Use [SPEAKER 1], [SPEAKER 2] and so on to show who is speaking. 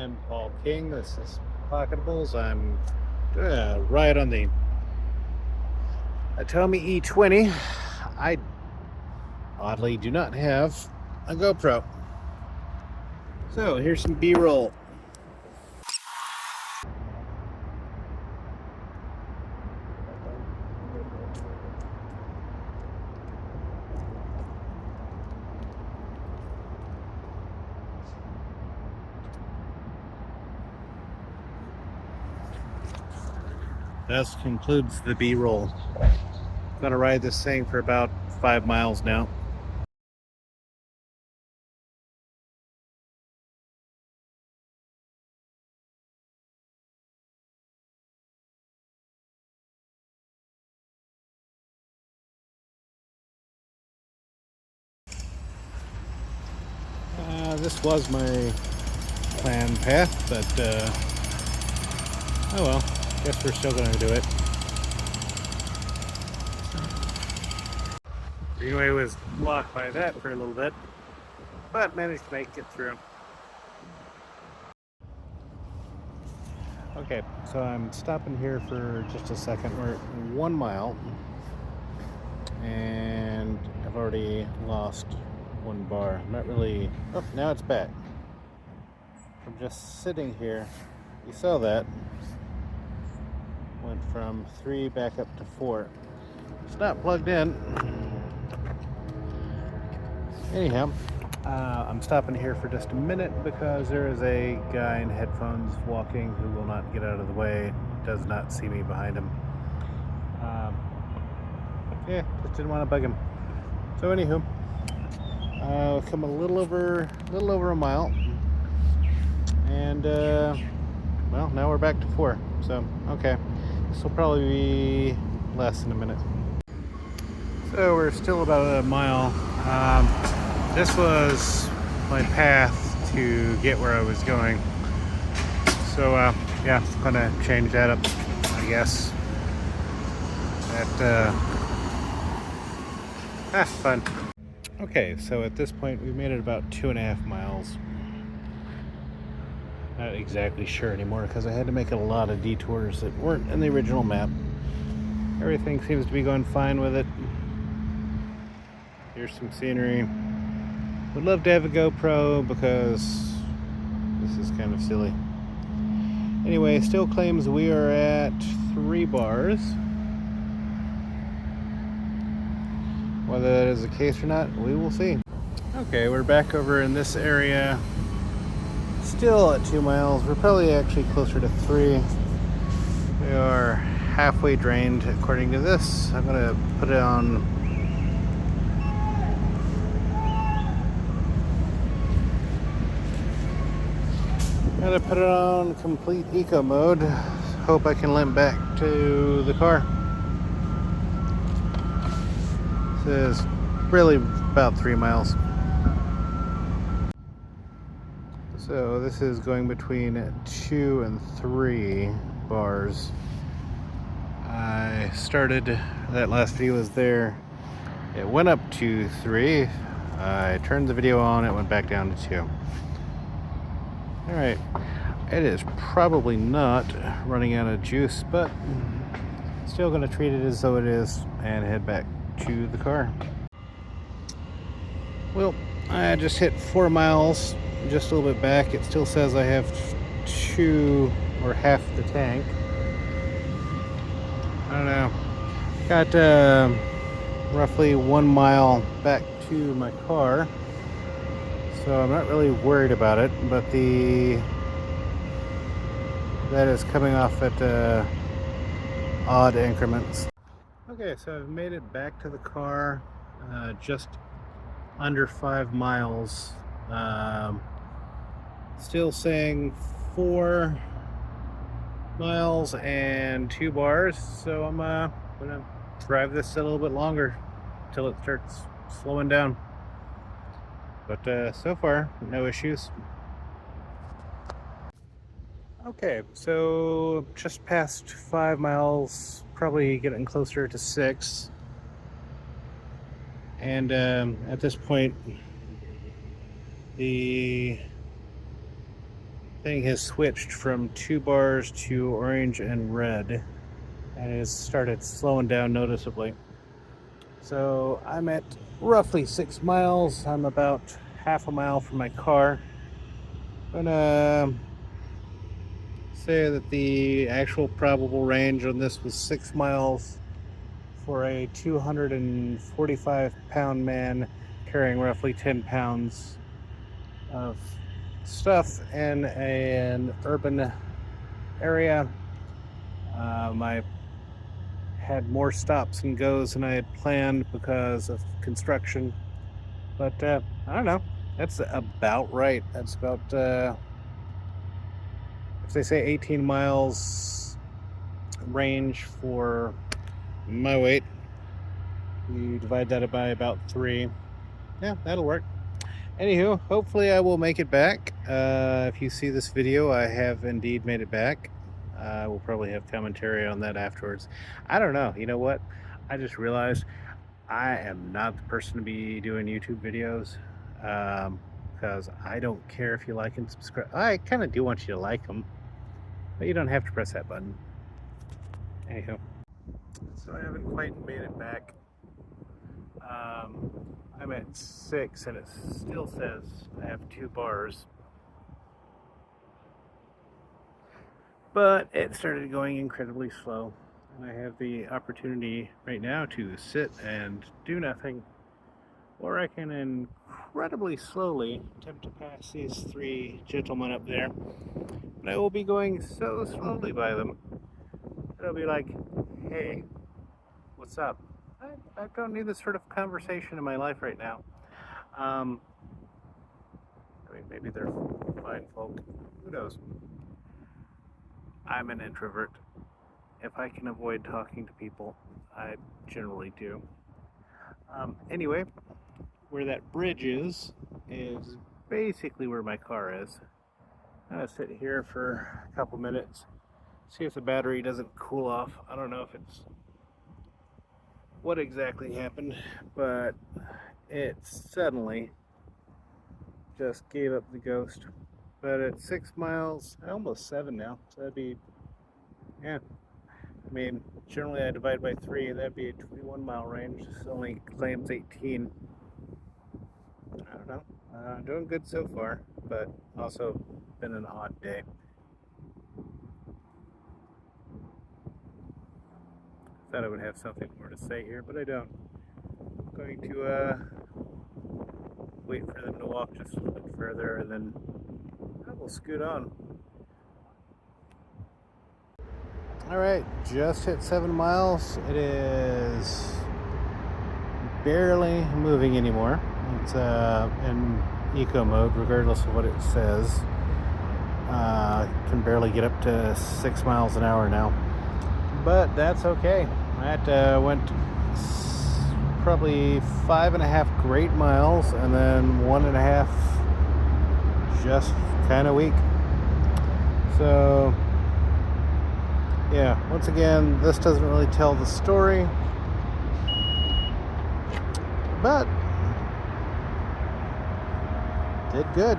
[SPEAKER 1] I'm Paul King. This is Pocketables. I'm right on the Atomi e20. I oddly do not have a GoPro. So here's some B-roll. That concludes the B-roll. I'm gonna ride this thing for about 5 miles now. This was my planned path, but oh well, guess we're still gonna do it. Greenway was blocked by that for a little bit, but managed to make it through. Okay, so I'm stopping here for just a second. We're at 1 mile, and I've already lost 1 bar. I'm not really. Oh, now it's back. I'm just sitting here. You saw that. Went from 3 back up to 4. It's not plugged in. Anyhow, I'm stopping here for just a minute because there is a guy in headphones walking who will not get out of the way, does not see me behind him. Yeah, just didn't want to bug him. So anywho, come a little over a mile, and well, now we're back to 4. So okay, this will probably be less than a minute. So we're still about a mile. This was my path to get where I was going. So yeah, I'm gonna change that up, I guess. Fun. Okay, so at this point we've made it about 2.5 miles. Not exactly sure anymore because I had to make a lot of detours that weren't in the original map. Everything seems to be going fine with it. Here's some scenery. Would love to have a GoPro because this is kind of silly. Anyway, still claims we are at 3 bars. Whether that is the case or not, we will see. Okay, we're back over in this area. Still at 2 miles. We're probably actually closer to 3. We are halfway drained according to this. I'm gonna put it on complete eco mode. Hope I can limp back to the car. This is really about 3 miles. So this is going between 2 and 3 bars. I started, that last video was there. It went up to 3. I turned the video on, it went back down to 2. Alright, it is probably not running out of juice, but still going to treat it as though it is and head back to the car. Well, I just hit 4 miles, just a little bit back. It still says I have 2 or half the tank. I don't know. Got roughly 1 mile back to my car. So I'm not really worried about it, but that is coming off at odd increments. Okay, so I've made it back to the car, just under 5 miles. Still saying 4 miles and 2 bars, so I'm gonna drive this a little bit longer until it starts slowing down. But so far, no issues. Okay, so just past 5 miles, probably getting closer to 6. And at this point, the thing has switched from 2 bars to orange and red, and it's started slowing down noticeably. So I'm at roughly 6 miles. I'm about half a mile from my car. I'm gonna say that the actual probable range on this was 6 miles for a 245-pound man carrying roughly 10 pounds of stuff in an urban area. I had more stops and goes than I had planned because of construction, but I don't know. That's about right. That's about, if they say 18 miles range for my weight, you divide that by about 3. Yeah, that'll work. Anywho, hopefully I will make it back. If you see this video, I have indeed made it back. We'll probably have commentary on that afterwards. I don't know. You know what? I just realized I am not the person to be doing YouTube videos, because I don't care if you like and subscribe. I kind of do want you to like them, but you don't have to press that button. Anywho, so I haven't quite made it back. I'm at 6 and it still says I have 2 bars. But it started going incredibly slow. And I have the opportunity right now to sit and do nothing. Or I can incredibly slowly attempt to pass these 3 gentlemen up there. But I will be going so slowly by them. It'll be like, hey, what's up? I don't need this sort of conversation in my life right now. I mean, maybe they're fine folk. Who knows? I'm an introvert. If I can avoid talking to people, I generally do. Anyway, where that bridge is basically where my car is. I'm gonna sit here for a couple minutes, see if the battery doesn't cool off. I don't know if it's what exactly happened, but it suddenly just gave up the ghost. But at 6 miles, almost 7 now, so that'd be, yeah. I mean, generally I divide by 3, that'd be a 21-mile range. This only claims 18. I don't know. Doing good so far, but also been an odd day. Thought I would have something more to say here, but I don't. I'm going to wait for them to walk just a little bit further, and then I will scoot on. Alright, just hit 7 miles. It is barely moving anymore. It's in eco mode, regardless of what it says. Can barely get up to 6 miles an hour now, but that's okay. That went probably 5.5 great miles, and then 1.5 just kind of weak. So yeah, once again, this doesn't really tell the story, but did good.